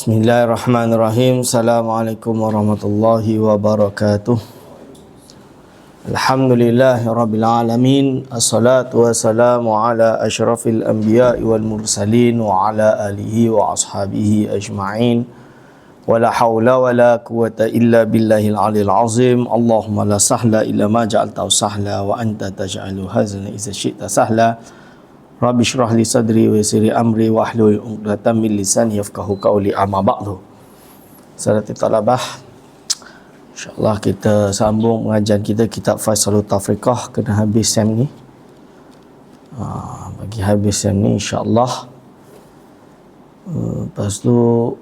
Bismillahirrahmanirrahim. Assalamualaikum warahmatullahi wabarakatuh. Alhamdulillahirabbil alamin. Assalatu wassalamu ala asyrafil anbiya'i wal mursalin wa ala alihi wa ashabihi ajma'in. Wala haula wala quwwata illa billahil aliyil azim. Allahumma la sahla illa ma ja'altahu sahla wa anta taj'alul hazana idza syi'ta sahla. Rabbi syrah li sadri wa yassir li amri wa hlul 'uqdatam min lisani yafqahu qawli, amma ba'du. Sahabat talabah, insyaallah kita sambung pengajian kita kitab Faisalut Tafriqah. Kena habis sem ni. Bagi habis sem ni insyaallah. Lepas tu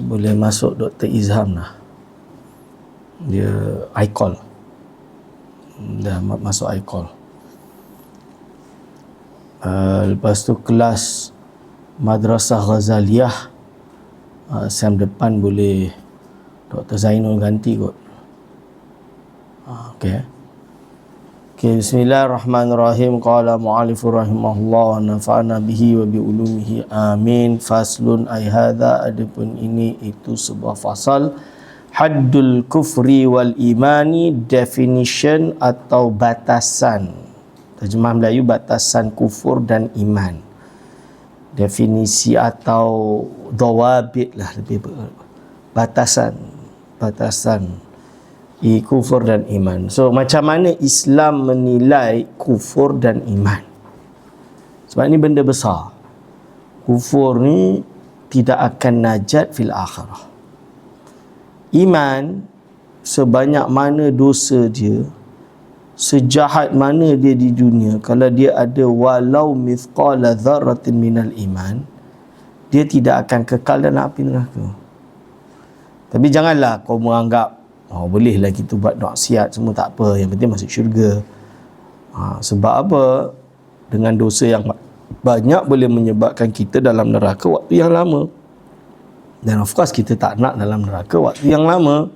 boleh masuk Dr. Izham lah. Dia iCall. Dah masuk iCall. Lepas tu kelas Madrasah Ghazaliyah, sem depan boleh Dr. Zainul ganti kot. Okay, bismillahirrahmanirrahim. Qala mu'allifu rahimahullah wa nafa'ana bihi wa bi ulumihi amin. Faslun ay hadha, adapun ini itu sebuah fasal. Haddul kufri wal imani, definition atau batasan. Terjemah Melayu, batasan kufur dan iman. Definisi atau dawabit lah, lebih batasan kufur dan iman. So macam mana Islam menilai kufur dan iman? Sebab ni benda besar. Kufur ni tidak akan najat fil akhirah. Iman, sebanyak mana dosa dia, sejahat mana dia di dunia, kalau dia ada walau mithqala dzarratin minal iman, dia tidak akan kekal dalam api neraka. Tapi janganlah kau menganggap bolehlah kita buat maksiat semua, tak apa, yang penting masuk syurga. Sebab apa? Dengan dosa yang banyak boleh menyebabkan kita dalam neraka waktu yang lama. Dan of course kita tak nak dalam neraka waktu yang lama.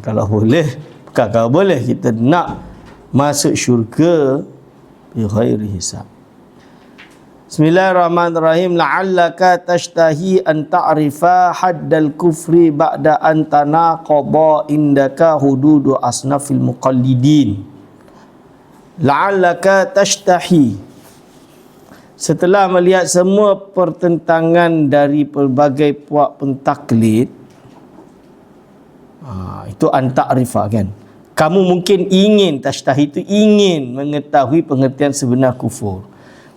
Kalau boleh kita nak masuk syurga bi ghairi hisab. Bismillahirrahmanirrahim. La'allaka tashtahi an ta'rifa haddal kufri ba'da an tanaqada indaka hududu asnafil muqallidin. La'allaka tashtahi, setelah melihat semua pertentangan dari pelbagai puak pentaklid, itu an ta'rifa kan, kamu mungkin ingin, tashtahi itu ingin mengetahui pengertian sebenar kufur.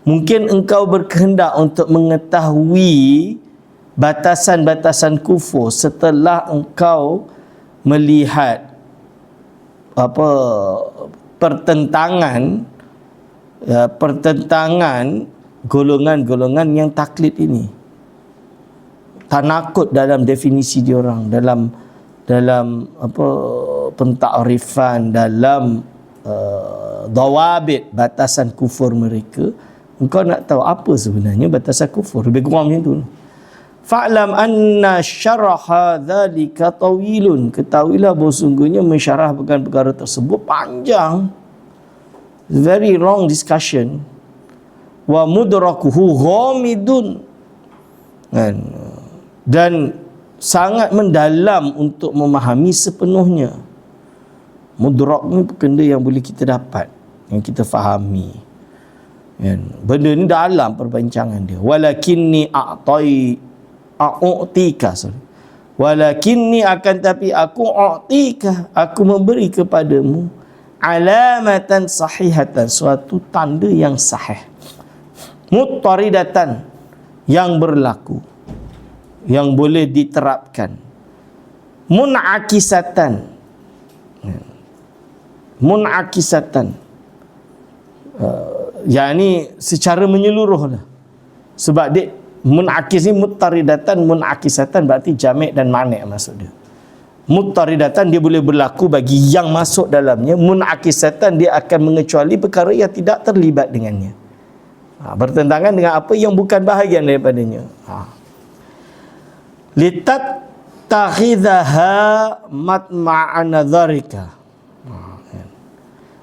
Mungkin engkau berkehendak untuk mengetahui batasan-batasan kufur setelah engkau melihat pertentangan golongan-golongan yang taklid ini. Tanakut dalam definisi diorang, dalam pentakrifan, dalam dawabit, batasan kufur mereka. Engkau nak tahu apa sebenarnya batasan kufur, lebih kurang macam tu. Fa'lam anna syaraha dzalika tawilun, ketahuilah bahawa sungguhnya mensyarah perkara tersebut panjang, very long discussion. Wa mudrakuhu ghamidun, dan sangat mendalam untuk memahami sepenuhnya. Mudrak ni benda yang boleh kita dapat, yang kita fahami. Benda ni dalam perbincangan dia. Walakinni akan tapi aku memberi kepadamu alamatan sahihatan, suatu tanda yang sahih, muttaridatan, yang berlaku, yang boleh diterapkan, munakisatan, yakni secara menyeluruh lah. Sebab dia munakis ni muttaridatan, munakisatan berarti jamek dan manik maksud dia. Muttaridatan dia boleh berlaku bagi yang masuk dalamnya, munakisatan dia akan mengecuali perkara yang tidak terlibat dengannya. Bertentangan dengan apa yang bukan bahagian daripadanya. Litat takhidhaha matma'a nadharika,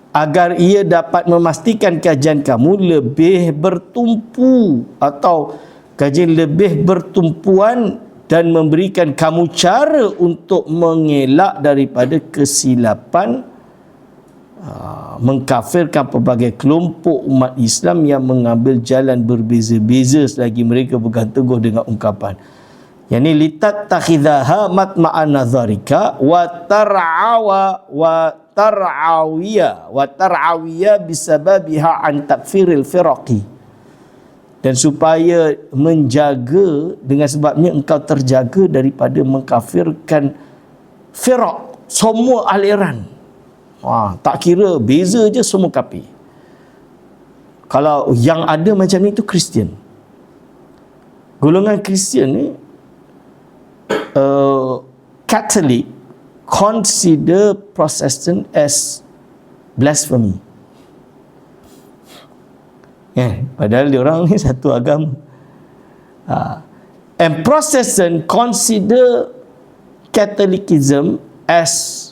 agar ia dapat memastikan kajian kamu lebih bertumpu atau kajian lebih bertumpuan dan memberikan kamu cara untuk mengelak daripada kesilapan mengkafirkan pelbagai kelompok umat Islam yang mengambil jalan berbeza-beza selagi mereka berpegang teguh dengan ungkapan yani litattakhidhaha matma'an nazarika wa tar'awiya bisababiha an takfiril firaqi, dan supaya menjaga dengan sebabnya engkau terjaga daripada mengkafirkan firaq, semua aliran. Tak kira beza je semua kafir. Kalau yang ada macam ni tu Kristian. Golongan Kristian ni Catholic consider Protestant as blasphemy. Padahal dia orang ni satu agama. And Protestant consider Catholicism as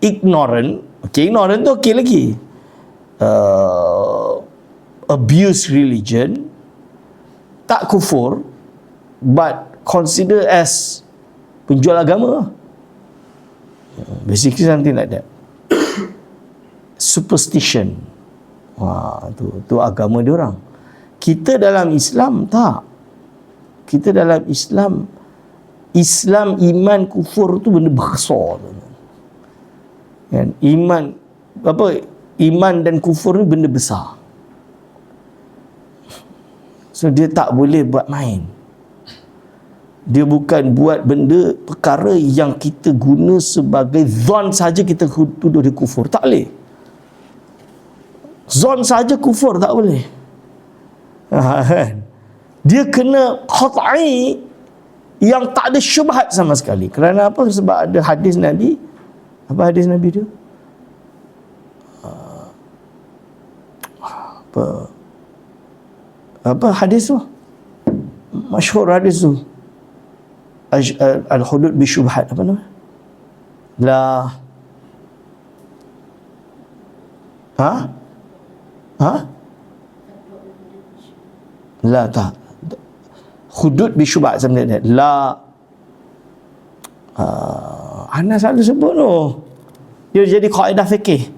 ignorant. Ignorant tu lagi. Abuse religion, tak kufur, but consider as penjual agama. Basically something like that. Superstition. Tu agama dia orang. Kita dalam Islam tak. Kita dalam Islam, iman, kufur tu benda besar. Kan? Iman dan kufur ni benda besar. So dia tak boleh buat main. Dia bukan buat benda perkara yang kita guna sebagai zon saja kita tuduh dia kufur. Tak boleh. Zon saja kufur tak boleh. Dia kena qat'i yang tak ada syubhat sama sekali. Kerana apa? Sebab ada hadis Nabi. Apa hadis Nabi tu? Apa hadis tu? Masyhur hadis tu. Al-hudud bi syubhat, apa nama? La tak. Hudud bi syubhat sebenarnya. Ana selalu sebut tu. Dia jadi kaedah fikih.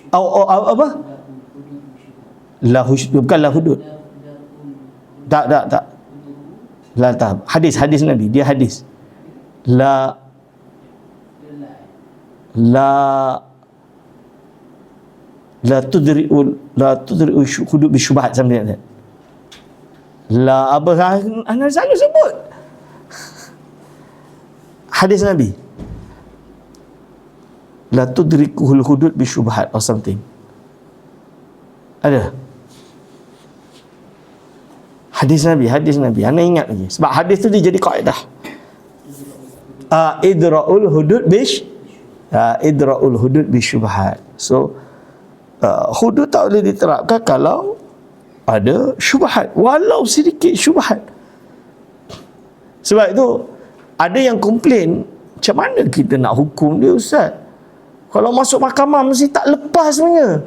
Apa? Bukan la hudud. Tak. La tak. Hadis Nabi, dia hadis. La tudri'u hudud bi syubhat sebenarnya. La apa ana selalu sebut. Hadis Nabi. La tudrikuhul hudud bi syubhat or something. Ada. Hadis Nabi. Ana ingat lagi. Sebab hadis tu dia jadi kaedah. Idra'ul hudud bi syubhat. So hudud tak boleh diterapkan kalau ada syubhat, walau sedikit syubhat. Sebab itu ada yang komplain, macam mana kita nak hukum dia Ustaz? Kalau masuk mahkamah mesti tak lepas sebenarnya.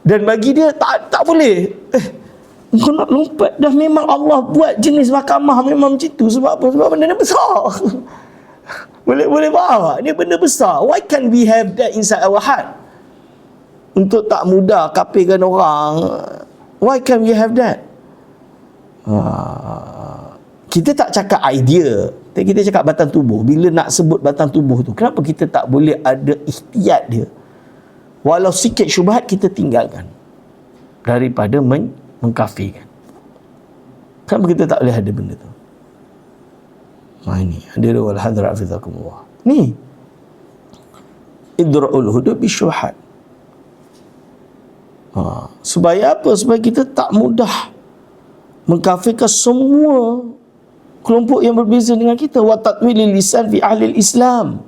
Dan bagi dia tak boleh. Kau nak lompat, dah memang Allah buat jenis mahkamah memang macam tu. Sebab apa? Sebab benda ni besar. Boleh faham tak? Ni benda besar. Why can't we have that inside our heart? Untuk tak mudah kafirkan orang. Why can't we have that? Kita tak cakap idea, kita cakap batang tubuh. Bila nak sebut batang tubuh tu, kenapa kita tak boleh ada ihtiyat dia? Walau sikit syubhat kita tinggalkan daripada mengkafirkan. Kenapa kita tak boleh ada benda tu? Ini hadir wal hadra hafizakumullah. Ni idra'ul hudud bi syubhat. Supaya apa? Supaya kita tak mudah mengkafirkan semua kelompok yang berbeza dengan kita. Wa tatwilil lisan fi ahli Islam.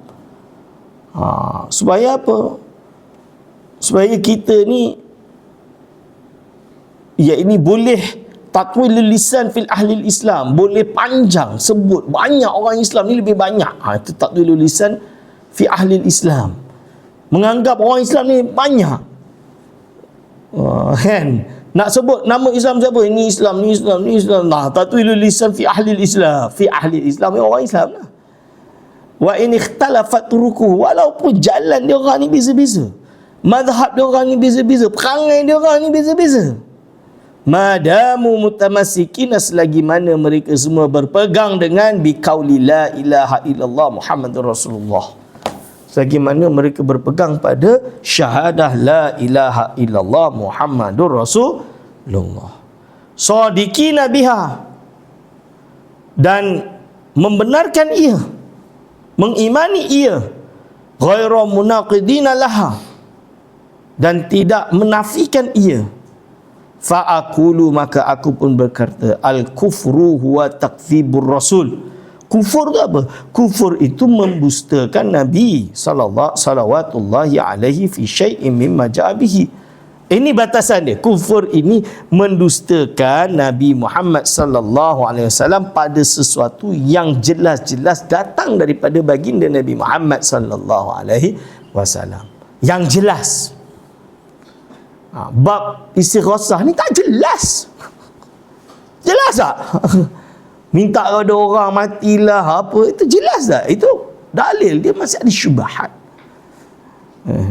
Supaya apa? Supaya kita ni ini boleh tatwilil lisan fil ahli Islam, boleh panjang sebut banyak orang Islam ni lebih banyak. Itu tatwilil lisan fi ahli Islam. Menganggap orang Islam ni banyak. Kan? Nak sebut nama Islam siapa? Ini Islam, ni Islam, ni Islam. Nah, tatwilul lisan fi ahli Islam. Fi ahli Islam, orang Islam lah. Wa in ikhtalafat turuquh, walaupun jalan dia orang ni beza-beza. Mazhab dia orang ni beza-beza. Perangai dia orang ni beza-beza. Madamu mutamassikin, selagi mana mereka semua berpegang dengan biqauli la ilaha illallah Muhammadur Rasulullah. Selagi mana mereka berpegang pada syahadah la ilaha illallah Muhammadur Rasulullah. Shadiqina biha, dan membenarkan ia, mengimani ia, ghairu munaqidina laha, dan tidak menafikan ia. Fa'akulu, maka aku pun berkata, al-kufru huwa takdzibur rasul. Kufur itu apa? Kufur itu membustakan Nabi salawatullahi alaihi fi syai'in mimma ja'a bihi. Ini batasan dia. Kufur ini mendustakan Nabi Muhammad sallallahu alaihi wasallam pada sesuatu yang jelas-jelas datang daripada baginda Nabi Muhammad sallallahu alaihi wasallam. Yang jelas. Bab istighasah ni tak jelas. Jelas tak? Minta kepada orang matilah apa, itu jelas tak? Itu dalil, dia masih ada syubhat.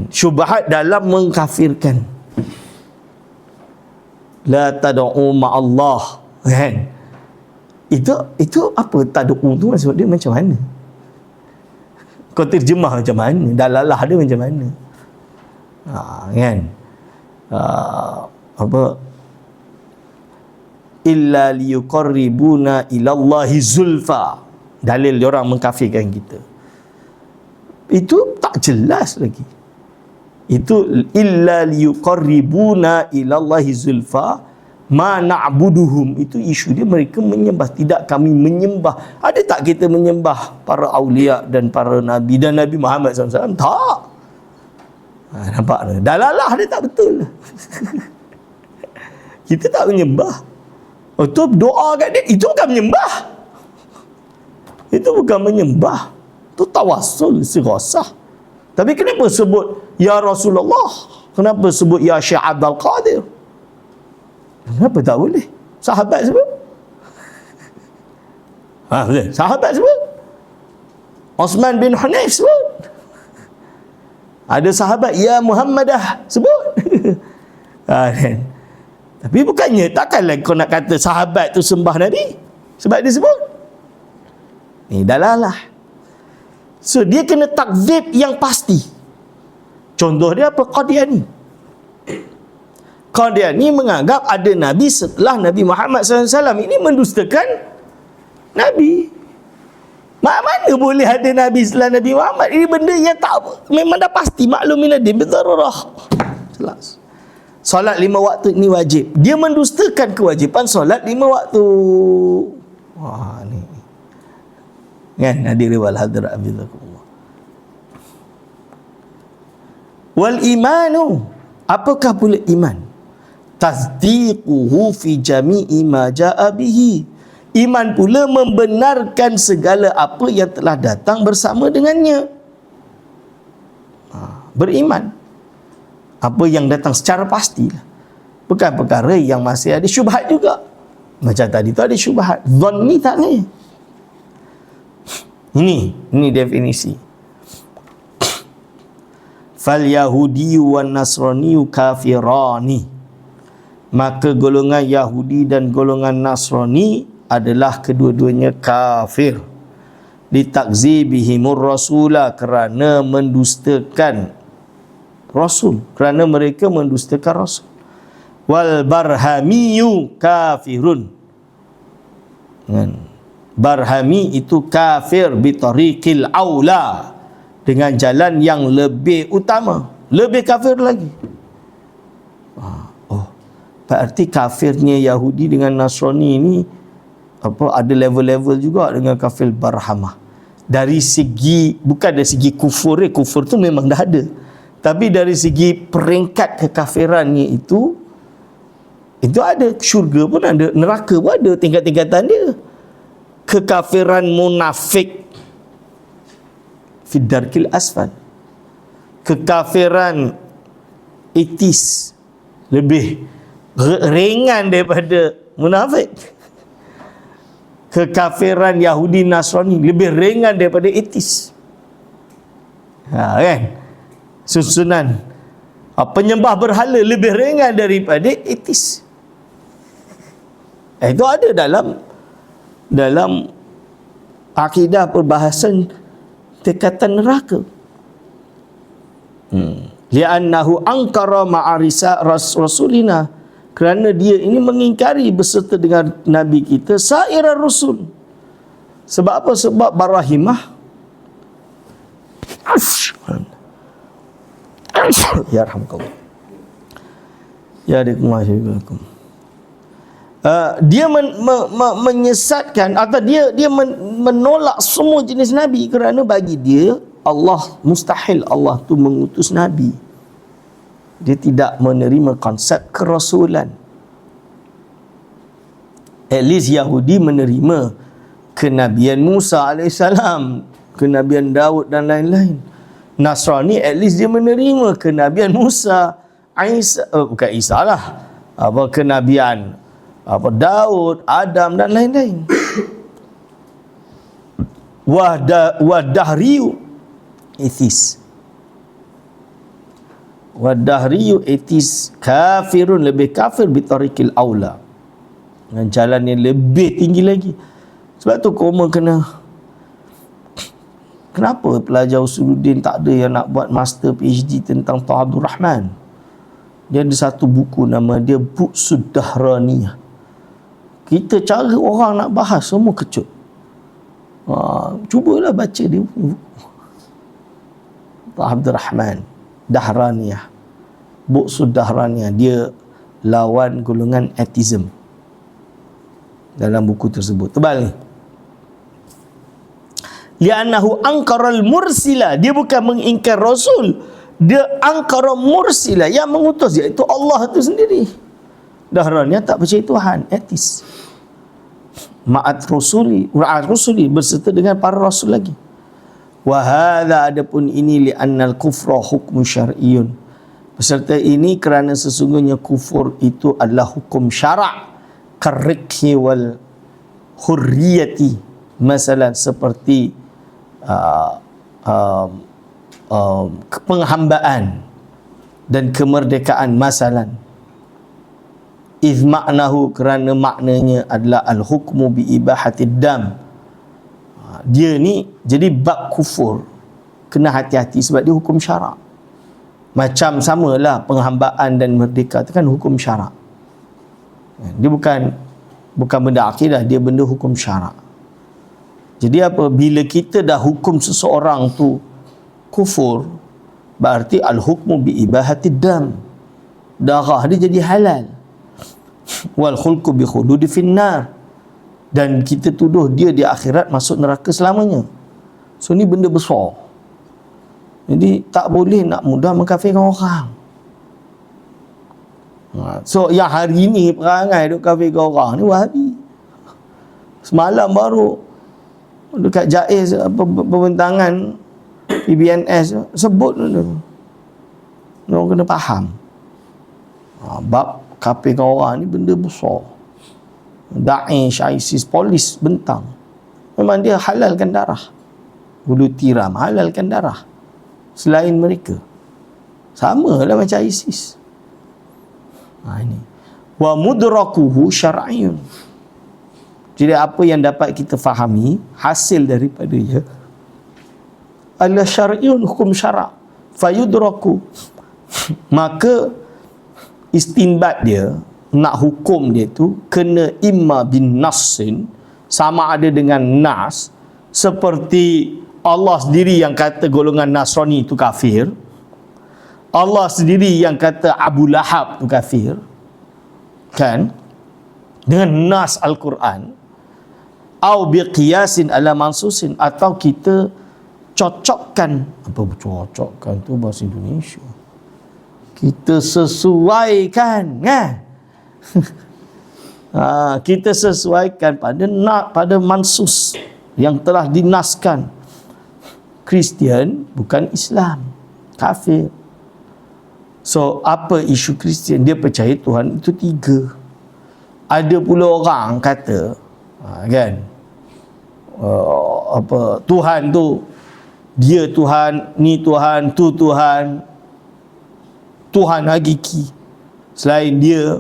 Syubhat dalam mengkafirkan. La tad'u ma'allah, kan? Itu apa tad'u tu, maksud dia macam mana? Kau terjemah macam mana? Dalalah dia macam mana? Kan? Illa liyuqarribuna ilallahi zulfa. Dalil dia orang mengkafirkan kita. Itu tak jelas lagi. Itu illa liyuqarribuna ilallahi zulfa ma na'buduhum. Itu isu dia, mereka menyembah, tidak kami menyembah. Ada tak kita menyembah para awliya dan para nabi dan Nabi Muhammad SAW? Tak. Nampak tak? Dalalah dia tak betul. Kita tak menyembah. Itu doa kat dia, itu bukan menyembah. Itu bukan menyembah. Itu tawassul, istighasah. Tapi kenapa sebut ya Rasulullah? Kenapa sebut ya Syekh Abdul Qadir? Kenapa tak boleh? Sahabat sebut. Betul. Sahabat sebut. Osman bin Hunayf sebut. Ada sahabat ya Muhammadah sebut. Kan? Tapi bukannya, takkanlah kau nak kata sahabat tu sembah Nabi sebab dia sebut. Ni dalalah. So dia kena takzib yang pasti. Contoh dia apa? Qadiani. Qadiani menganggap ada Nabi setelah Nabi Muhammad SAW. Ini mendustakan Nabi. Mana boleh ada Nabi setelah Nabi Muhammad? Ini benda yang tak, memang dah pasti maklumin din bidarurah. Jelas. Solat 5 waktu ini wajib. Dia mendustakan kewajipan solat 5 waktu. Wah, ni. Kan hadirin wal hadirat abillakumullah. Wal imanu, apakah pula iman? Tasdiquhu fi jami'i ma ja'a bihi. Iman pula membenarkan segala apa yang telah datang bersama dengannya. Beriman apa yang datang secara pasti. Bukan perkara yang masih ada syubhat juga. Macam tadi tu ada syubhat. Dhanni tak ni. Ini definisi. Fal Yahudi wan Nasrani kafirani. Maka golongan Yahudi dan golongan Nasrani adalah kedua-duanya kafir. Litakzibihimur rasulah, kerana mendustakan Rasul, kerana mereka mendustakan Rasul. Wal barhamiyu kafirun. Barhami itu kafir bitariqil aula, dengan jalan yang lebih utama, lebih kafir lagi. Berarti kafirnya Yahudi dengan Nasrani ini ada level-level juga dengan kafir barhamah. Dari segi, bukan dari segi kufur, kufur tu memang dah ada, tapi dari segi peringkat kekafirannya itu ada. Syurga pun ada, neraka pun ada tingkat-tingkatan dia. Kekafiran munafik fidarkil asfal, kekafiran etis lebih ringan daripada munafik. Kekafiran Yahudi Nasrani lebih ringan daripada etis. Kan? Susunan penyembah berhala lebih ringan daripada etis. Itu ada dalam akidah perbahasan tingkatan neraka. Li'annahu ankara ma'arisa rasulina, kerana dia ini mengingkari beserta dengan Nabi kita saira rusul. Sebab apa? Sebab barahimah. Ya rahmatullah. Ya rahmatullah. Dia menyesatkan atau dia menolak semua jenis Nabi, kerana bagi dia Allah mustahil Allah tu mengutus Nabi. Dia tidak menerima konsep kerasulan. At least Yahudi menerima kenabian Musa AS, kenabian Daud dan lain-lain. Nasrani at least dia menerima kenabian Musa, bukan Isa lah, kenabian Daud, Adam dan lain-lain. Wadahriyu atheist. Wadahriyu atheist kafirun, lebih kafir bitariqil aula, dengan jalan yang lebih tinggi lagi. Sebab tu koma kenapa pelajar Usuluddin tak ada yang nak buat master PhD tentang Taha Abdul Rahman? Dia ada satu buku nama dia Bu'sud Dahraniyah. Kita cara orang nak bahas semua kecut. Cubalah baca dia buku Taha Abdul Rahman Dahraniyah, Bu'sud Dahraniyah. Dia lawan golongan atheism dalam buku tersebut. Tebal ni. Li'annahu angkaral mursila, dia bukan mengingkar Rasul, dia angkara mursila, yang mengutus dia itu Allah itu sendiri. Dahraniyah tak percaya Tuhan, etis. Ma'at rusuli berserta dengan para rasul lagi. Wa hadza, adapun ini li'annal kufra hukmu syar'iyyun, beserta ini kerana sesungguhnya kufur itu adalah hukum syarak, karriqhi wal hurriyati, masalah seperti penghambaan dan kemerdekaan, masalan. Idh maknahu, kerana maknanya adalah al-hukmu bi ibahatid dam. Dia ni jadi bab kufur kena hati-hati sebab dia hukum syarak. Macam samalah penghambaan dan merdeka itu kan hukum syarak. Dia bukan benda akidah, dia benda hukum syarak. Jadi apa, bila kita dah hukum seseorang tu kufur, berarti al-hukmu bi ibahatid dam, darah dia jadi halal. Wal khulqu bi khuludi finnar, dan kita tuduh dia di akhirat masuk neraka selamanya. So ni benda besar. Jadi tak boleh nak mudah mengkafirkan orang. So yang hari ni perangai duk kafirkan orang ni Wahabi. Semalam baru dekat Jaiz pembentangan PBNS sebut tu. Orang kena faham. Bab kafirkan orang ni benda besar. Daesh, ISIS, polis bentang. Memang dia halalkan darah. Hulu tiram halalkan darah selain mereka. Sama lah macam ISIS. Ini. Wa mudrakuhu syar'iyyun. Jadi apa yang dapat kita fahami hasil daripadanya adalah syar'iyyun, hukum syarak. Fayudraku. Maka istinbat dia, nak hukum dia tu kena imma bin nassin, sama ada dengan nas, seperti Allah sendiri yang kata golongan Nasrani itu kafir, Allah sendiri yang kata Abu Lahab itu kafir, kan, dengan nas Al-Quran, au biqiyasin ala mansusin, atau kita cocokkan. Apa cocokkan tu bahasa Indonesia? Kita sesuaikan, kan? Kita sesuaikan pada mansus yang telah dinaskan. Kristian bukan Islam, kafir. So apa isu Kristian? Dia percaya Tuhan itu 3. Ada pula orang kata kan, Tuhan tu dia Tuhan, ni Tuhan, tu Tuhan, Tuhan hakiki selain dia,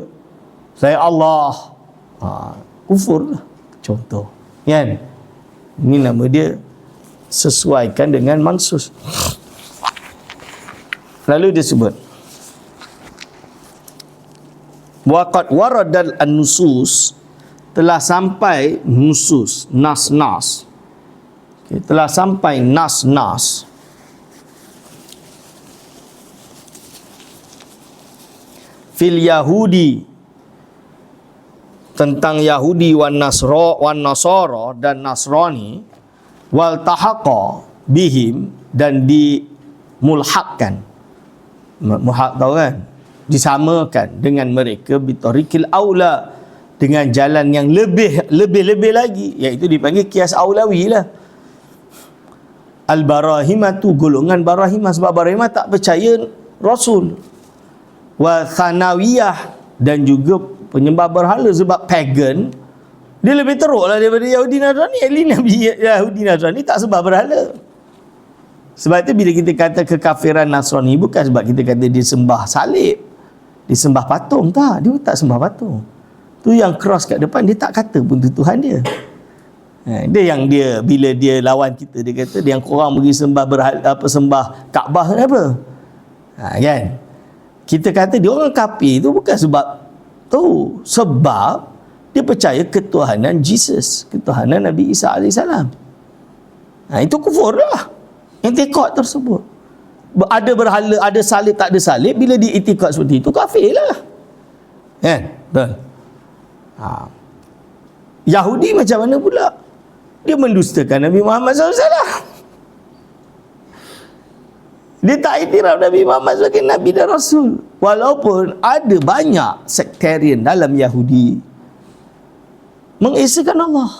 selain Allah. Kufur lah contoh kan. Ini nama dia sesuaikan dengan mansus. Lalu dia sebut waqad waradal an-nusus, telah sampai nusus, nas-nas. Okay, telah sampai nas-nas fil Yahudi, tentang Yahudi wan Nasara dan Nasrani, wal tahaqa bihim, dan dimulhaqkan. Mulhaq tahu kan? Disamakan dengan mereka bitariqil aula, dengan jalan yang lebih lagi, iaitu dipanggil kias aulawi lah. Al-barahimatu, golongan barahimah, sebab barahimah tak percaya Rasul. Wa thanawiyah, dan juga penyembah berhala, sebab pagan dia lebih teruk lah daripada Yahudi Nasrani. Nabi Yahudi Nasrani tak sembah berhala. Sebab itu bila kita kata kekafiran Nasrani, bukan sebab kita kata dia sembah salib, dia sembah patung, tak. Dia tak sembah patung. Tu yang cross kat depan, dia tak kata pun tu Tuhan dia. Dia yang dia bila dia lawan kita, dia kata dia yang korang pergi sembah berhala, sembah Kaabah kenapa? Kan? Kita kata dia orang kafir tu bukan sebab tu, sebab dia percaya ketuhanan Jesus, ketuhanan Nabi Isa AS. Itu kufur lah i'tikad tersebut. Ada berhala, ada salib, tak ada salib, bila dia i'tikad seperti itu, kafir lah kan? Betul. Yahudi macam mana pula? Dia mendustakan Nabi Muhammad SAW. Dia tak iktiraf Nabi Muhammad sebagai Nabi dan Rasul. Walaupun ada banyak sektarian dalam Yahudi mengesakan Allah.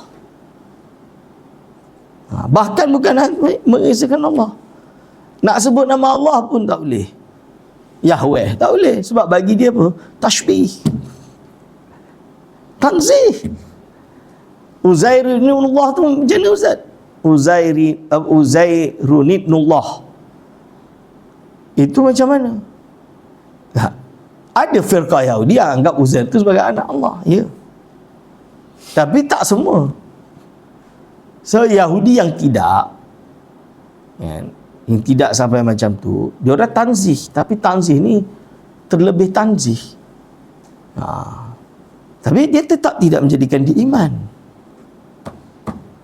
Bahkan bukan mengesakan Allah, nak sebut nama Allah pun tak boleh. Yahweh tak boleh, sebab bagi dia apa? Tashbih, tanzih. Uzairunullah tu macam mana Ustaz? Uzairunullah itu macam mana? Ada firqah Yahudi yang anggap Uzair itu sebagai anak Allah, ya. Tapi tak semua. So Yahudi yang tidak, kan, yang tidak sampai macam tu, dia orang tanzih, tapi tanzih ni terlebih tanzih. Tapi dia tetap tidak menjadikan dia iman.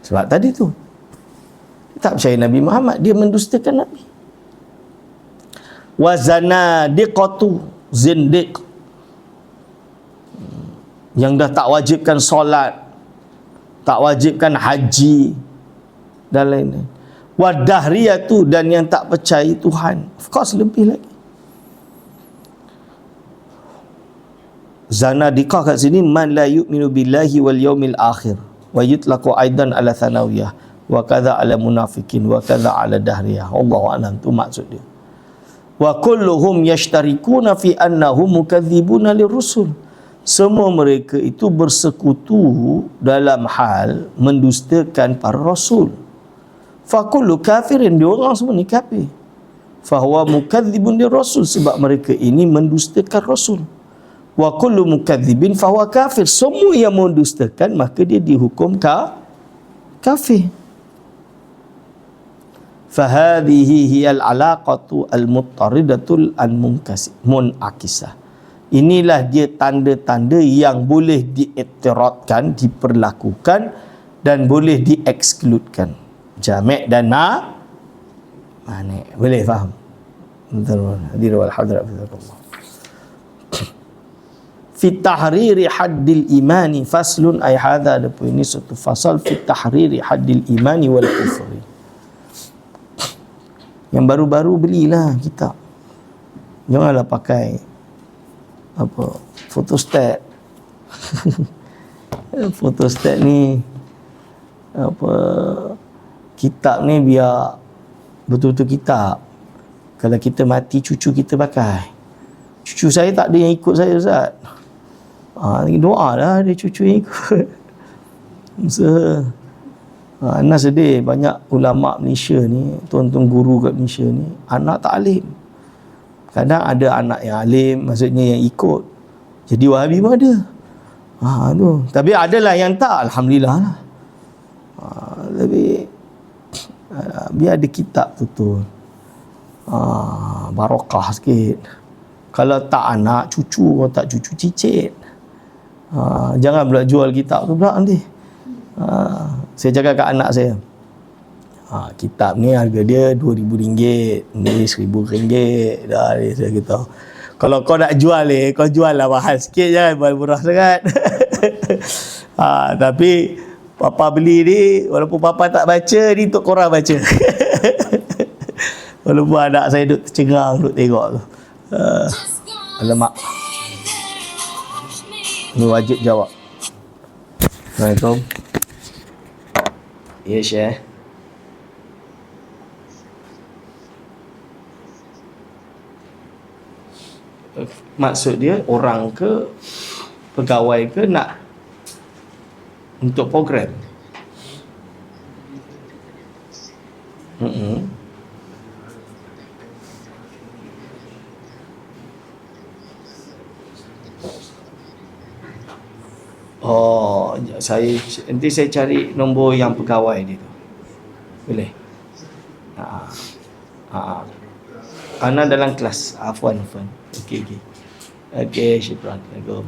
Sebab tadi tu dia tak percaya Nabi Muhammad, dia mendustakan Nabi. Wa zanadiqatu, zindiq, yang dah tak wajibkan solat, tak wajibkan haji dan lain-lain. Wa dahriyatu, dan yang tak percaya Tuhan. Of course lebih lagi. Zanadiqah kat sini, man la yu'minu billahi wal yaumil akhir, wa yutlaqu aidan ala thanawiyah, wa kadha ala munafikin, wa kadha ala dahriyah. Allahu a'lam, tu maksud dia. Wa kulluhum yashtarikuna fi annahum mukadzibuna lirrusul. Semua mereka itu bersekutu dalam hal mendustakan para rasul. Fa kullu kafirin, dia orang semua ni kafir. Fa huwa mukadzibun lirrasul, sebab mereka ini mendustakan rasul. Wa kullu mukadzibin fa huwa kafir, semua yang mendustakan maka dia dihukum kafir. Fahadhihi hiyal alaqatu al-muttaridatul munakisah. Inilah dia tanda-tanda yang boleh diiktiradkan, diperlakukan, dan boleh diekskludkan. Jami' dan mani'. Boleh faham? Hadir wal hadrat fizakallah. Fi tahriri haddil imani faslun, ay hadha, ada pun ini satu fasal fi tahriri haddil imani wal kufri. Yang baru-baru belilah kitab. Janganlah pakai photostat. Photostat ni kitab ni biar betul-betul kitab. Kalau kita mati, cucu kita pakai. Cucu saya tak ada yang ikut saya, Ustaz. Doa lah ada cucu yang ikut. Usaha. Anas sedih, banyak ulama Malaysia ni, tuan-tuan guru kat Malaysia ni, anak tak alim. Kadang ada anak yang alim, maksudnya yang ikut. Jadi Wahabi pun ada. Tu. Tapi adalah yang tak, alhamdulillah lah. Tapi biar ada kitab tu. Barakah sikit. Kalau tak anak, cucu. Kalau tak cucu, cicit. Jangan pula jual kitab tu pula nanti. Saya cakap kat anak saya, kitab ni harga dia RM2,000, ni RM1,000 dah, saya kata. Kalau kau nak jual kau jual lah mahal sikit, jangan jual murah sangat. Tapi papa beli ni, walaupun papa tak baca, ni untuk korang baca. Walaupun anak saya duduk tercengang, duduk tengok tu. Alamak, ni wajib jawab. Assalamualaikum. Ya, Syekh. Maksud dia orang ke pegawai ke nak untuk program? Nanti saya cari nombor yang pegawai dia tu. Boleh? Ana dalam kelas. Afwan. Okey. Okey, syukran. Assalamualaikum.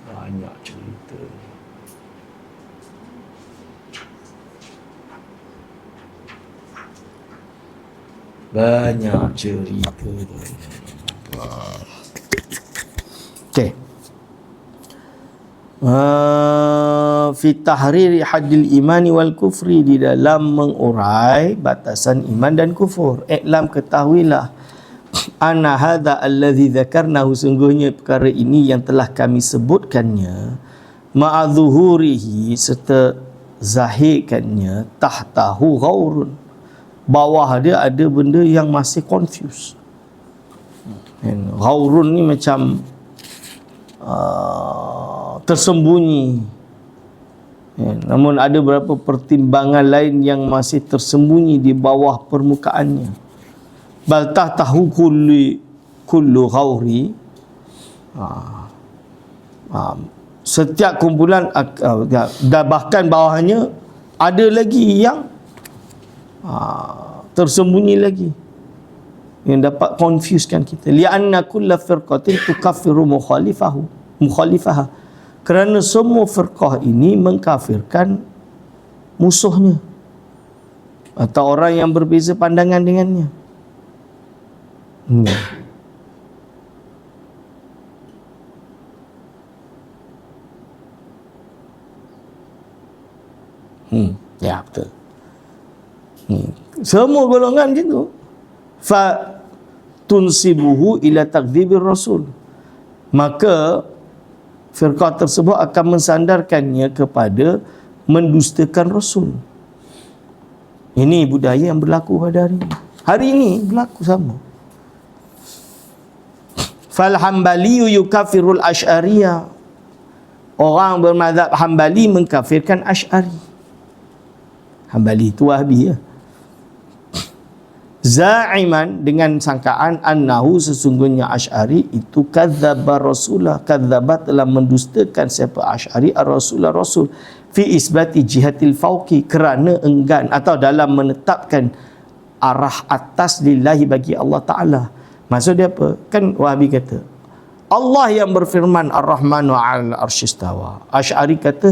Banyak cerita. Banyak cerita tu. Okey. Fi tahriri haddil imani wal kufri, di dalam mengurai batasan iman dan kufur. Iklam, ketahuilah, anna hadha alladhi dzakarnahu, sungguhnya perkara ini yang telah kami sebutkannya, ma'adzuhurihi, serta zahirkannya, tahtahu ghaurun, bawah dia ada benda yang masih confuse. Ghaurun ni macam tersembunyi. Namun ada beberapa pertimbangan lain yang masih tersembunyi di bawah permukaannya. Bal tahtahu kullu ghauri, setiap kumpulan, dan bahkan bawahnya ada lagi yang tersembunyi lagi yang dapat confusekan kita. Li'anna kulla firqatin tukaffiru mukhalifaha, kerana semua firqah ini mengkafirkan musuhnya atau orang yang berbeza pandangan dengannya. Ya, betul. Semua golongan macam tu. Fa tunsibuhu ila takdzibir rasul, maka firqah tersebut akan mensandarkannya kepada mendustakan Rasul. Ini budaya yang berlaku pada hari ini. Hari ini berlaku sama. Fal hambali yukafirul asy'ariyah, orang bermazhab Hambali mengkafirkan Asy'ari. Hambali itu Wahabi, ya. Za'iman, dengan sangkaan, annahu, sesungguhnya Asy'ari itu kadzdzaba rasulah, kadzdzaba, telah mendustakan siapa Asy'ari ar-rasulah, rasul, fi isbati jihatil fauqi, kerana enggan atau dalam menetapkan arah atas lillahi, bagi Allah Ta'ala. Maksud dia apa? Kan Wahabi kata Allah yang berfirman Ar-Rahmanu 'alal arsy istawa. Asy'ari kata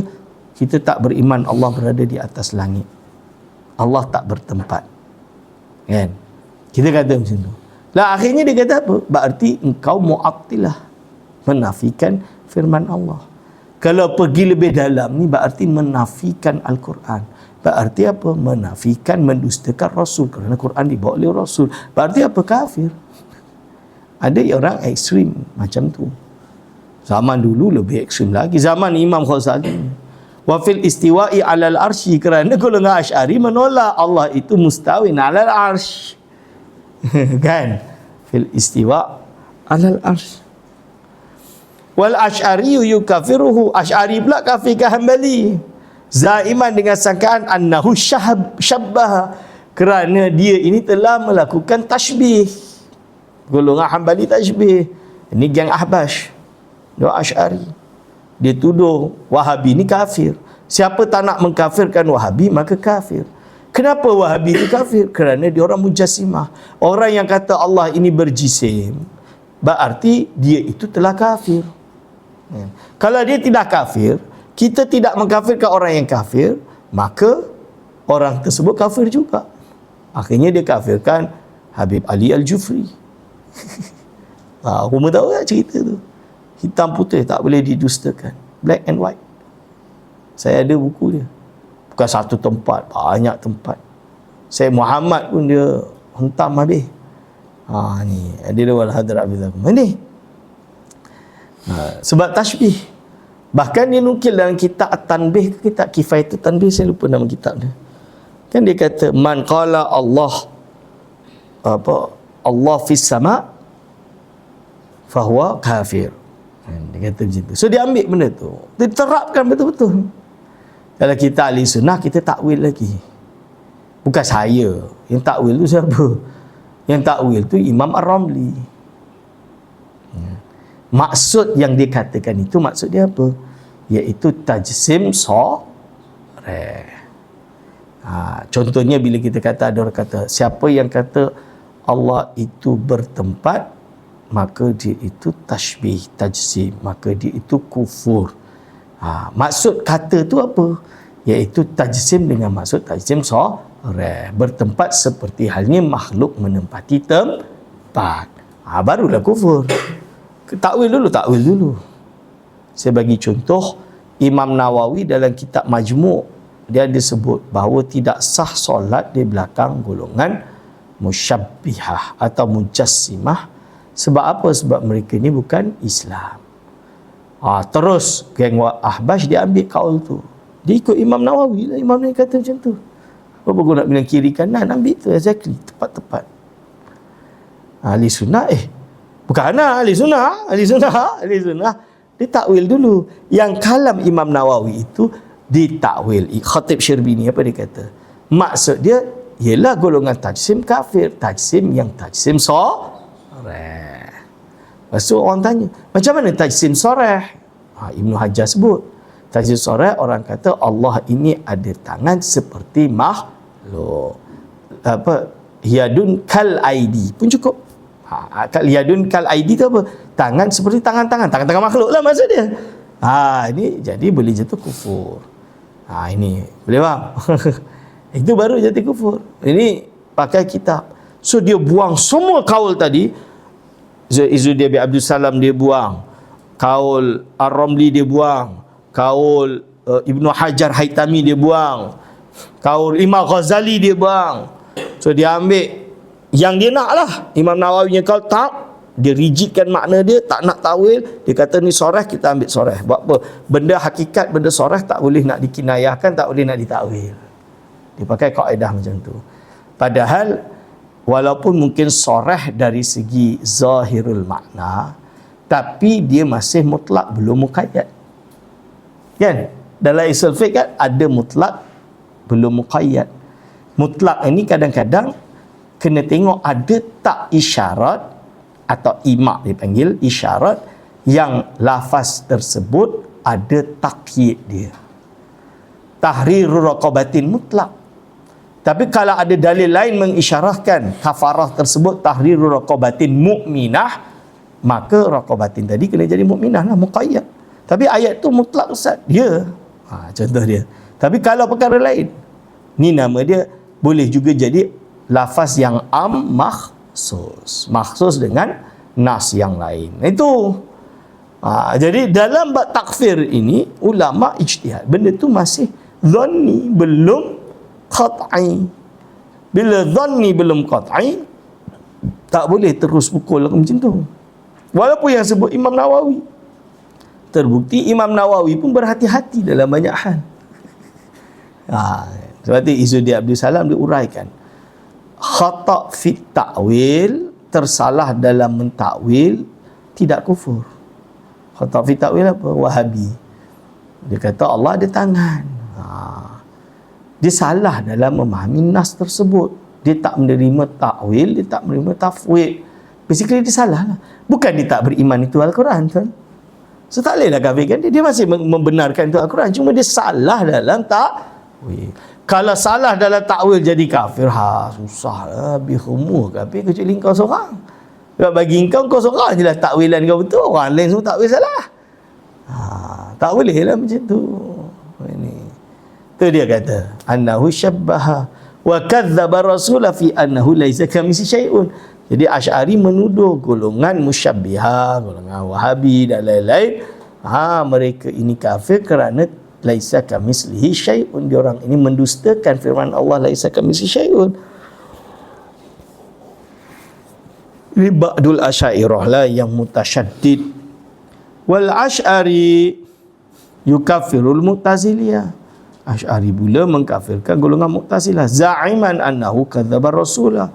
kita tak beriman Allah berada di atas langit, Allah tak bertempat, kan? Kita kata macam tu. Lah akhirnya dia kata apa? Berarti engkau mu'attilah, menafikan firman Allah. Kalau pergi lebih dalam ni, berarti menafikan Al-Quran. Berarti apa? Menafikan, mendustakan Rasul, kerana Quran dibawa oleh Rasul. Berarti apa? Kafir. Ada orang ekstrim macam tu. Zaman dulu lebih ekstrim lagi, zaman Imam Ghazali. Wa fil istiwa'i 'alal arsy, kerana golongan Asy'ari menolak Allah itu mustawin 'alal arsy, Kan? Fil istiwa alal arsh. Wal Asy'ari yukafiruhu, Asy'ari pula kafirkan Hambali. Zaiman dengan sangkaan annahu syabbaha, kerana dia ini telah melakukan tashbih. Golongan Hambali tashbih. Ini geng Ahbash. Dia Asy'ari. Dia tuduh Wahabi ni kafir. Siapa tak nak mengkafirkan Wahabi maka kafir. Kenapa Wahabi itu kafir? Kerana dia orang mujassimah. Orang yang kata Allah ini berjisim, berarti dia itu telah kafir. Kalau dia tidak kafir, kita tidak mengkafirkan orang yang kafir, maka orang tersebut kafir juga. Akhirnya dia kafirkan Habib Ali Al-Jufri. Rumah tahu tak cerita tu? Hitam putih, tak boleh didustakan. Black and white. Saya ada buku dia. Bukan satu tempat, banyak tempat. Saya Muhammad pun dia hentam habis. Ni Adil wal Hadrat Abizakum. Ni. Sebab tashbih. Bahkan dia nukil dalam kitab At-Tanbih ke kitab Kifayatul Tanbih, saya lupa nama kitab dia. Kan dia kata man qala Allah Allah fis sama fahuwa kafir. Dia kata macam tu. So dia ambil benda tu, dia terapkan betul-betul. Kalau kita ahli sunnah, kita takwil lagi. Bukan saya. Yang takwil tu siapa? Yang takwil tu Imam Ar-Ramli. Maksud yang dia katakan itu, maksud dia apa? Iaitu tajsim soreh. Contohnya bila kita kata, ada orang kata, siapa yang kata Allah itu bertempat, maka dia itu tashbih, tajsim, maka dia itu kufur. Maksud kata tu apa? Iaitu tajsim dengan maksud tajsim soreh, bertempat seperti halnya makhluk menempati tempat. Barulah kufur. Takwil dulu. Saya bagi contoh, Imam Nawawi dalam kitab Majmu' dia ada sebut bahawa tidak sah solat di belakang golongan musyabbihah atau mujassimah. Sebab apa? Sebab mereka ni bukan Islam. Terus geng Ahbash dia ambil kaul tu. Dia ikut Imam Nawawi lah. Imam Nawawi kata macam tu. Apa kau nak bilang kiri kanan? Ambil tu exactly, tepat-tepat. Ahli sunnah bukan ahli sunnah. Dia takwil dulu. Yang kalam Imam Nawawi itu ditakwil. Khatib Syirbini apa dia kata? Maksud dia ialah golongan tajsim kafir. Tajsim yang tajsim soreh. Lepas tu orang tanya, macam mana tajsim soreh? Ibnu Hajar sebut. Tajsim soreh, orang kata Allah ini ada tangan seperti makhluk. Yadun kal aidi pun cukup. Yadun kal aidi tu apa? Tangan seperti tangan-tangan makhluk lah maksud dia. Ini jadi boleh jatuh kufur. Ini boleh faham? Itu baru jatuh kufur. Ini pakai kitab. So dia buang semua kaul tadi. Izzuddin bin Abdul Salam dia buang, kaul Ar-Ramli dia buang, kaul Ibnu Hajar Haitami dia buang, kaul Imam Ghazali dia buang. So dia ambil yang dia nak lah. Imam Nawawi kalau tak, dia rigidkan makna dia, tak nak tawil. Dia kata ni soreh, kita ambil soreh. Buat apa? Benda hakikat, benda soreh tak boleh nak dikinayahkan, tak boleh nak ditakwil. Dia pakai kaedah macam tu. Padahal walaupun mungkin soreh dari segi zahirul makna, tapi dia masih mutlak, belum muqayyad. Kan? Dalam usul fiqh kan ada mutlak, belum muqayyad. Mutlak ini kadang-kadang kena tengok ada tak isyarat atau imak dipanggil isyarat yang lafaz tersebut ada takyid dia. Tahrirur raqabatin mutlak. Tapi kalau ada dalil lain mengisyarahkan kafarah tersebut tahrirur raqabatin mukminah, maka raqabatin tadi kena jadi mukminah lah, muqayyad. Tapi ayat tu mutlak Ustaz. Dia. Contoh dia. Tapi kalau perkara lain, ni nama dia boleh juga jadi lafaz yang makhsus dengan nas yang lain. Itu jadi dalam bab takfir ini ulama ijtihad. Benda tu masih dhanni, belum qat'i. Bila dhanni belum qat'i, tak boleh terus pukul macam tu. Walaupun yang sebut Imam Nawawi, terbukti Imam Nawawi pun berhati-hati dalam banyak hal. Sebab itu Izzuddin Abdul Salam dia uraikan khata' fit ta'wil, tersalah dalam mentakwil, tidak kufur. Khata' fit ta'wil apa? Wahabi. Dia kata Allah ada tangan. Dia salah dalam memahami nas tersebut. Dia tak menerima takwil, dia tak menerima tafwid. Basically dia salah lah. Bukan dia tak beriman itu Al-Quran, tuan. So tak bolehlah kafirkan dia. Dia masih membenarkan itu Al-Quran. Cuma dia salah dalam takwil. Kalau salah dalam takwil jadi kafir, susah lah. Bihumur kafir kecuali kau seorang. Sebab bagi kau seorang je lah takwilan kau betul. Orang lain semua takwil salah. Tak boleh lah macam tu. Ini. Tu dia kata. Annahu syabbaha wa kadzdzaba rasulah fi annahu laisa kamisi syai'un. Jadi Asy'ari menuduh golongan musyabbiha, golongan Wahabi dan lain-lain. Mereka ini kafir kerana laisa kamislihi syai'un. Diorang ini mendustakan firman Allah laisa kamislihi syai'un. Ini ba'dul Asy'ariyah lah yang mutasyaddid. Wal Asy'ari yukaffirul Mu'taziliyah. Asy'ari pula mengkafirkan golongan Mu'tazilah. Za'iman annahu kadzdzaba rasulah.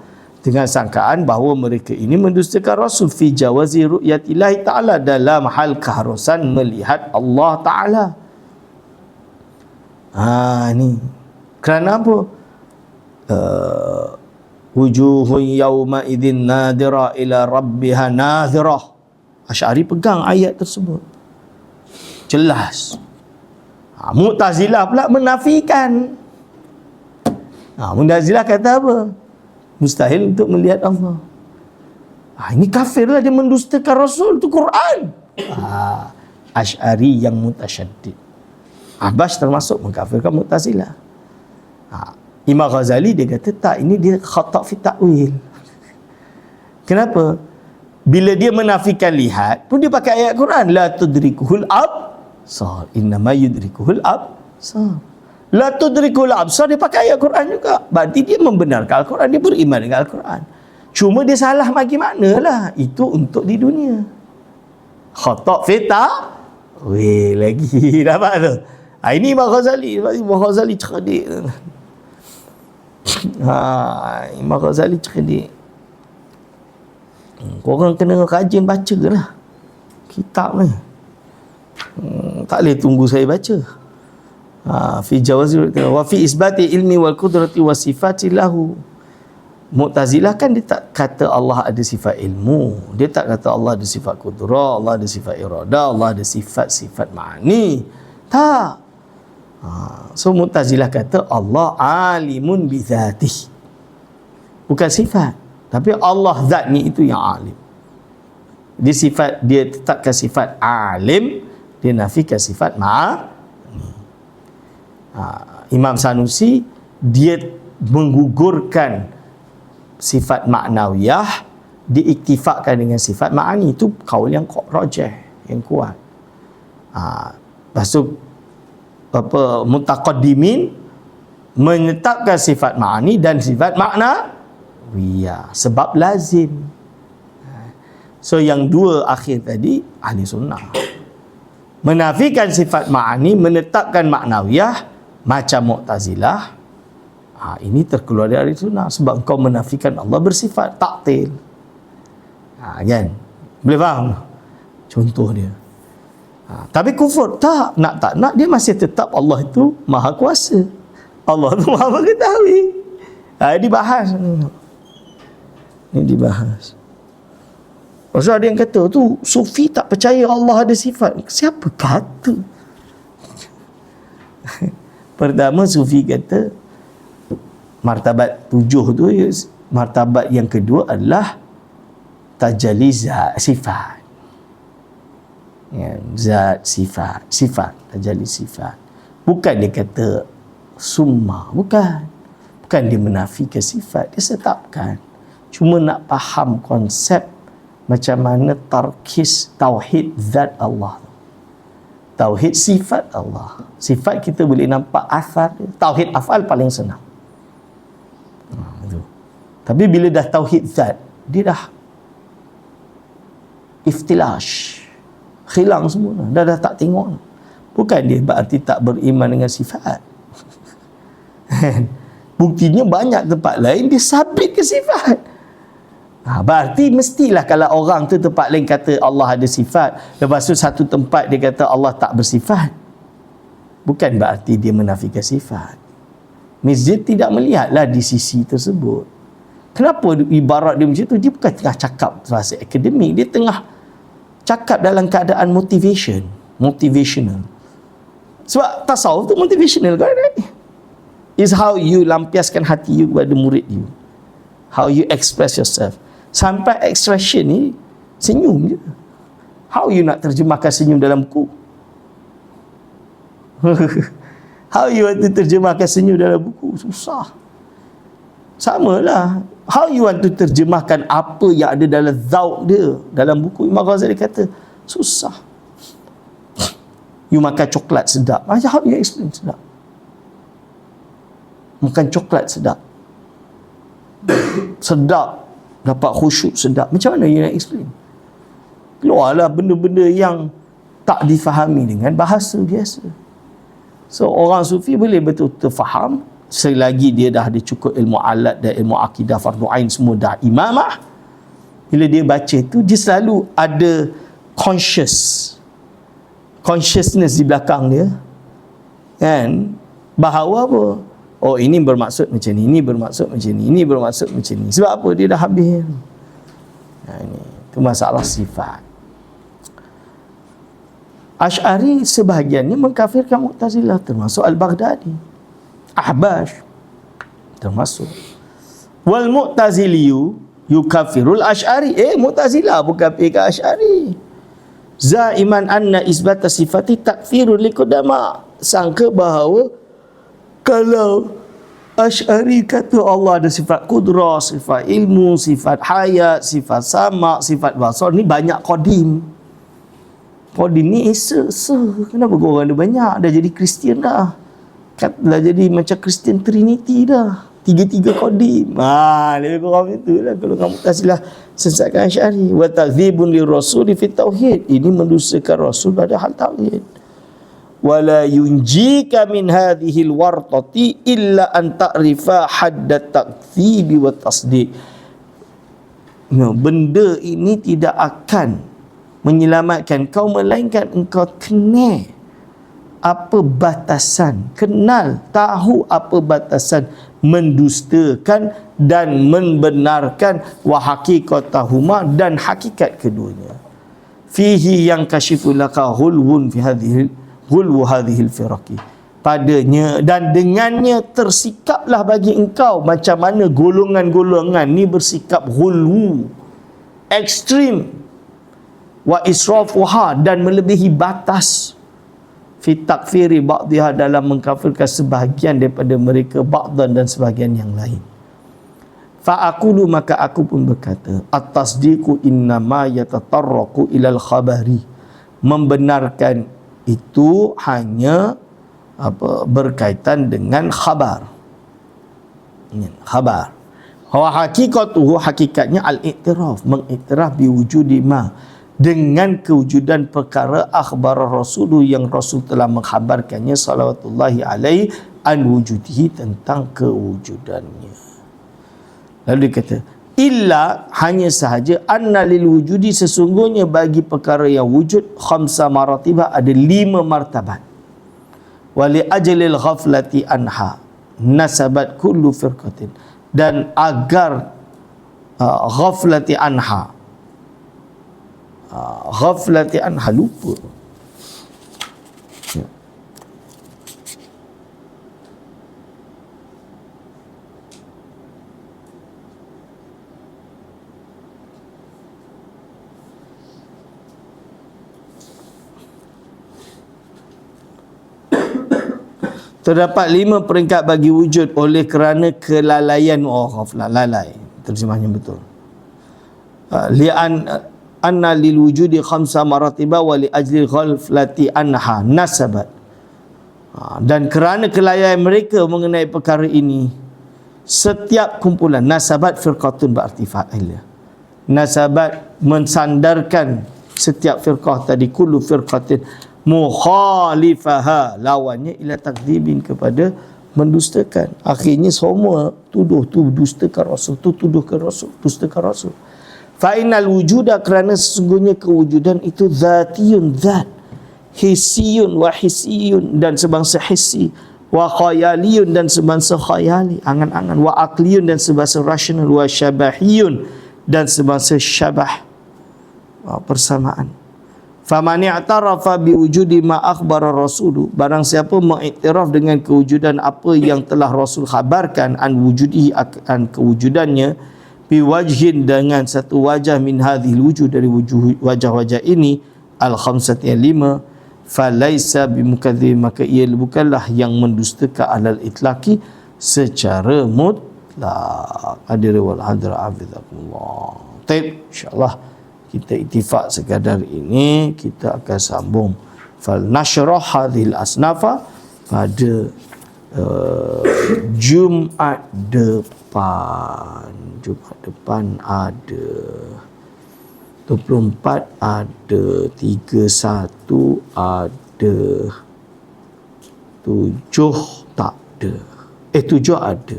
Dengan sangkaan bahawa mereka ini mendustakan Rasul fi jawazi ru'yatillahi ta'ala, dalam hal keharusan melihat Allah Ta'ala. Ni kerana apa? Wujuhun yawma idzin nadira ila rabbiha nadhirah. Asy'ari pegang ayat tersebut jelas. Mu'tazilah pula menafikan. Mu'tazilah kata apa? Mustahil untuk melihat Allah. Ini kafir lah, dia mendustakan Rasul, itu Quran. Asy'ari yang mutasyaddid. Abbas termasuk mengkafirkan Mu'tazilah. Imam Ghazali dia kata tak, ini dia khata' fi ta'wil. Kenapa? Bila dia menafikan lihat pun dia pakai ayat Quran, la tudrikuhul absar innama yudrikuhul absar. La tudrikul absar, dia pakai ayat Quran juga. Berarti dia membenarkan Al-Quran, dia beriman dengan Al-Quran. Cuma dia salah bagi maknalah. Itu untuk di dunia. Khata' fi ta'wil lagi. Dapat tu? Ini Imam Ghazali. Imam Ghazali cerdik. Imam Ghazali cerdik. Korang kena rajin baca lah kitab ni. Tak boleh tunggu saya baca. Fi jawazi wa fi isbati ilmi wal qudrati wa sifati lahu. Mu'tazilah kan dia tak kata Allah ada sifat ilmu, dia tak kata Allah ada sifat qudrah, Allah ada sifat iradah, Allah ada sifat-sifat ma'ani. Tak. So Mu'tazilah kata Allah alimun bi dzatihi. Bukan sifat, tapi Allah zatnya itu yang alim. Dia sifat, dia tetapkan sifat alim, dia nafikan sifat Imam Sanusi dia menggugurkan sifat maknawiyah, diiktifakkan dengan sifat ma'ani. Itu kaul yang rajih, yang kuat. Lepas tu mutaqaddimin menetapkan sifat ma'ani dan sifat maknawiyah sebab lazim. So yang dua akhir tadi ahli sunnah menafikan sifat ma'ani, menetapkan maknawiyah. Macam Mu'tazilah, ini terkeluar dari sunnah sebab engkau menafikan Allah bersifat taktil. Kan? Boleh faham? Contoh dia. Tapi kufur tak nak dia masih tetap Allah itu maha kuasa. Allah itu maha mengetahui. Ini dibahas. Ini dibahas. Pasal ada yang kata tu Sufi tak percaya Allah ada sifat. Siapa kata? Pertama, Sufi kata martabat 7 tu, martabat yang kedua adalah tajalli zat, sifat. Zat, sifat, tajalli sifat. Bukan dia kata summa, bukan dia menafikan sifat, dia tetapkan. Cuma nak faham konsep macam mana tarkis tauhid zat Allah, tauhid sifat Allah. Sifat kita boleh nampak asal, tauhid afal paling senang. Tapi bila dah tauhid zat, dia dah iftilash, hilang semua. Dah tak tengok. Bukan dia berarti tak beriman dengan sifat. Buktinya banyak tempat lain dia sabit ke sifat. Berarti mestilah kalau orang tu tempat lain kata Allah ada sifat, lepas tu satu tempat dia kata Allah tak bersifat, bukan berarti dia menafikan sifat. Masjid tidak melihatlah di sisi tersebut. Kenapa ibarat dia macam tu? Dia bukan tengah cakap bahasa akademik, dia tengah cakap dalam keadaan motivational. Sebab tasawuf tu motivational kan? Is how you lampiaskan hati you kepada murid you, how you express yourself. Sampai expression ni senyum je. How you nak terjemahkan senyum dalam buku? How you want to terjemahkan senyum dalam buku? Susah. Samalah, how you want to terjemahkan apa yang ada dalam zauk dia dalam buku. Imam Ghazali kata susah. You makan coklat sedap, how you explain sedap? Makan coklat sedap, dapat khusyuk sedap, macam mana you nak explain? Keluarlah benda-benda yang tak difahami dengan bahasa biasa. So orang sufi boleh betul-betul faham selagi dia dah ada cukup ilmu alat dan ilmu akidah, fardu ain semua dah imamah. Bila dia baca tu, dia selalu ada consciousness di belakang dia, kan, bahawa apa? Oh, ini bermaksud macam ni, ini bermaksud macam ni, ini bermaksud macam ni. Sebab apa? Dia dah habis. Ini itu masalah sifat. Asy'ari sebahagiannya mengkafirkan Mu'tazilah, termasuk Al-Baghdadi, Ahbash termasuk. Wal Mu'taziliyu yukafirul Asy'ari. Mu'tazilah bukan kafirkan Asy'ari. Zaiman anna isbata sifati takfirun liqudama. Sangka bahawa kalau Asy'ari kata Allah ada sifat kudrah, sifat ilmu, sifat hayat, sifat sama, sifat basar, ni banyak qadim. Qadim ni kenapa orang ada banyak? Dah jadi Kristian dah. Dah jadi macam Kristian Trinity dah. Tiga-tiga qadim. Lebih kurang itulah kalau kamu Mu'tazilah sesatkan Asy'ari. Wa takdzibun lirrasul fi tauhid. Ini mendustakan Rasul pada hal tauhid. Wala yunjika min hadhil wartati illa an ta'rifa haddat takdzibi wa tasdiq. Benda ini tidak akan menyelamatkan kau melainkan engkau kenal apa batasan, tahu apa batasan mendustakan dan membenarkan wa haqiqatahuma, dan hakikat keduanya. Fihi yang kashifu laka hulwun fi hadhil firaqi. Padanya dan dengannya tersikaplah bagi engkau macam mana golongan-golongan ni bersikap hulwu, ekstrim, wa israfuha, dan melebihi batas, fi takfiri ba'dihha, dalam mengkafirkan sebahagian daripada mereka, ba'dan, dan sebahagian yang lain. Fa aqulu, maka aku pun berkata, at-tasdiqu innama yatatarraqu ilal khabari. Membenarkan itu hanya berkaitan dengan khabar. Khabar. Wa haqiqatuhu, hakikatnya al-i'tiraf, mengiktiraf biwujudi ma, dengan kewujudan perkara akhbar Rasul yang Rasul telah mengkhabarkannya salawatullahi alaihi an wujudihi, tentang kewujudannya. Lalu dia kata illa, hanya sahaja, anna lil wujudi, sesungguhnya bagi perkara yang wujud, khamsa maratibah, ada 5 martabat. Wa li ajlil ghaflati anha nasabat kullu firqatin, dan agar ghaflati anha lupa. Terdapat 5 peringkat bagi wujud oleh kerana kelalaian. Ghaflah, lalai, terjemahnya betul. Li'an anna lil wujudi khamsa maratiba wa li ajli ghaflati anha nasabat. Dan kerana kelalaian mereka mengenai perkara ini, setiap kumpulan, nasabat firqatun berarti fa'il. Nasabat mensandarkan setiap firqah tadi, kullu firqatin mukhalifaha, lawannya, ila takdzibin, kepada mendustakan. Akhirnya semua tuduh tu dustakan Rasul, tu tuduhkan Rasul, dustakan Rasul. Fa innal wujuda, kerana sesungguhnya kewujudan itu zatiyun, zat, hissiyun wa hissiyun, dan sebangsa hissi, wa khayaliyun, dan sebangsa khayali, angan-angan, wa aqliyun, dan sebangsa rasional, wa syabahiyun, dan sebangsa syabah, persamaan. Faman i'tarafa biwujudi ma akhbara rasulu, barang siapa mengiktiraf dengan kewujudan apa yang telah Rasul khabarkan, an wujudi, akan kewujudannya, biwajhin, dengan satu wajah, min hadhil wujud, dari wajah-wajah ini, al khamsati, yang 5, falaisa bimukadzib, maka ia bukanlah yang mendustakan alal itlaqi secara mutlak. Hadirin wal hadirat, hafizakumullah. Baik, insyaallah kita ittifaq sekadar ini, kita akan sambung fal nashrah hadhil asnafa pada Jumaat depan. Jumaat depan ada 24, ada 31, ada 7 tak ada. 7 ada.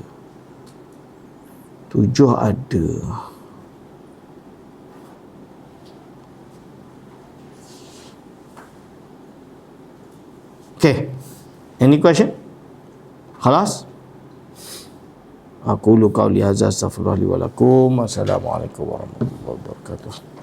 7 ada. Okay. Any question? Khalas? Aku lu qauli hadza, astaghfirullah li wa lakum. Assalamualaikum warahmatullahi wabarakatuh.